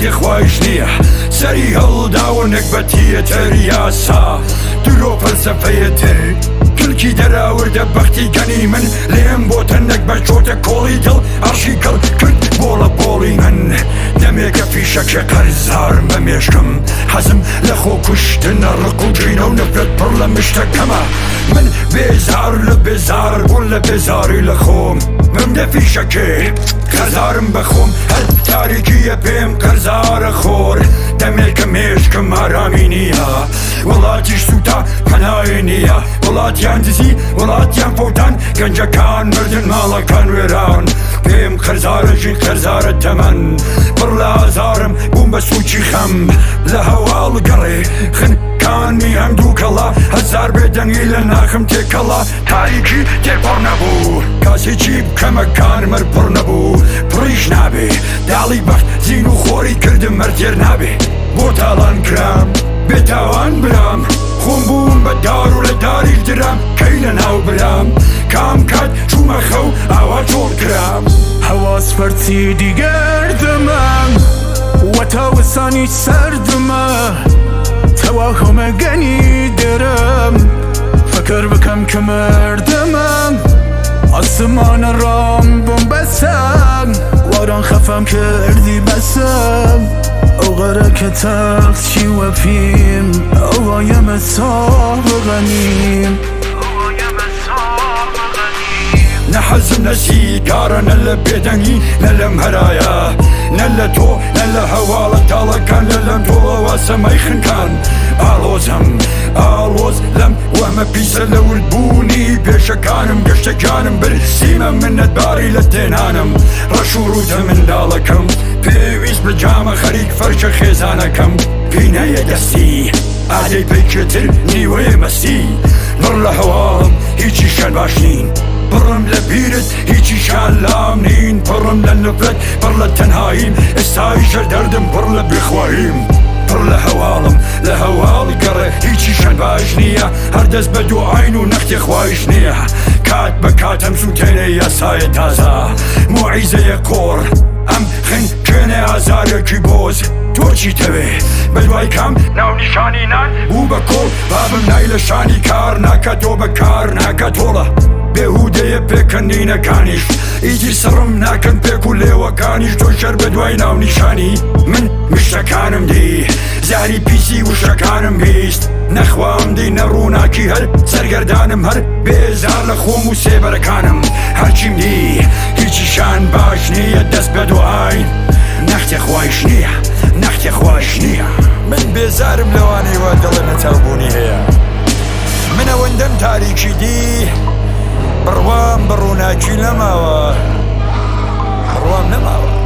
نەختی خوایش نییە سەری هەڵداوە نەکبەتیە تەریاسا درۆ فەلسەفەیەتر کلکی دەراوردە بەختی گەنی من لێم بۆتە نەک بە چۆتە کۆڵی دڵ ئەڕشی کەڵ کرد بۆڵە بۆڵی من دەمێکە فیشەکێ قەرزارم بە مێشکم حەزم لە خۆ کوشتنە ڕق و گرینە و نەفرەت پڕ لە مشتەکەمە من بێزار لە بێزار بوون لە بێزاری لە خۆم من دە فیشەکێ قەرزارم بە خۆم هەر تاریکیە پێم قەرزارە خۆر دەمێکە مێشکم ئارامی نییە وڵاتیش سوتا پەنای نییە وڵاتیان دزی وڵاتیان فۆتان گەنجەکان مردن ماڵەکان وێران پێم قەرزارەژی قەرزارە تەمەن پڕ لە ئازارم بووم بە سوچی خەم لە هەواڵ گەڕێ خنکانی هەمدوو کەڵا هەزار بێدەنگی لە ناخم تێکەڵا تاریکی تێپڕ نەبوو کاسێکی بکەمەکانمەر پڕ نەبوو پڕیش نابێ داڵی بەخت زین و خۆری کردم مەرتێر نابێ بۆ تاڵان کرام بێتاوان برام خۆم بووم بە دار و لە داریش درام کەی لە ناو برام کام کات چوومە خەو ئاوا جۆڵ کرام حواس فەرچی دیگەردمم وەتاوەسانی سەردمە تەواهمە گەنی دەرم فکر بکەم کە مردمم ئاسمانە ڕام بۆم بەسەم واران خەفەم کردی بەسەم ئەو غەرەکە تەخچیوە پیم ئەوایەمە ساغەنیم نەحەزم لە سیگارە نە لە بێدەنگی نە لەم هەرایە نە لە تۆ نە لە هەواڵە تاڵەکان لە لەم تۆڵەوە سەمای خنکان ئالۆزم ئالۆز لەم وەمە پیسە لە وردبوونی پێشەکانم گەشتەکانم برسیمە منەتباری لە تێنانم ڕەش و ڕوتە منداڵەکەم پێویست بە جامە خەریک فەرچە خێزانەکەم پینەیە دەستی ئادەی پەیکێتر نیوەیە مەسی بڕ لە هەواڵم هیچی شان باش نین پڕم لە بیرت هیچی شان لام نین پڕم لە نفرەت پڕ لە تەنهاییم ئێستایشە دەردم پڕ لە بێخواهیم پڕ لە هەواڵم لە هەواڵی گەڕێ هیچی شان باش نییە هەردەست بە دوعاین و نەختی خوایش نییە کات بە کاتەم سووتێنێ یاسایە تازە موعیزەیە کۆڕ ئەم خنکێنێ ئازارێکی بۆز تۆ چیتەوێ بەدوای کام ناونیشانی نان بوو بە کۆڵ بابم نای لە شانی کار ناکە تۆ بە کار ناکە تۆڵە بێهودەیە پێکەنینەکانیش ئیدی سڕم ناکەن پێک و لێوەکانیش تۆ شەر بەدوای ناونیشانی من مشتەکانم دی زاری پیسی وشەکانم بیست نەخوام دی نەڕووناکی هەر سەرگەردانم هەر بێزار لە خۆم و سێبەرەکانم هەرچیم دی هیچی شان باش نییە دەست بە دوعاین نەختی خوایش نییە نەختی خوایش نییە من بێزارم لەوانەیەوە دڵە نەتاوبوونی هەیە من ئەوەندەم تاریکی دی بڕوام بڕووناکی نەماوە بڕوام نەماوە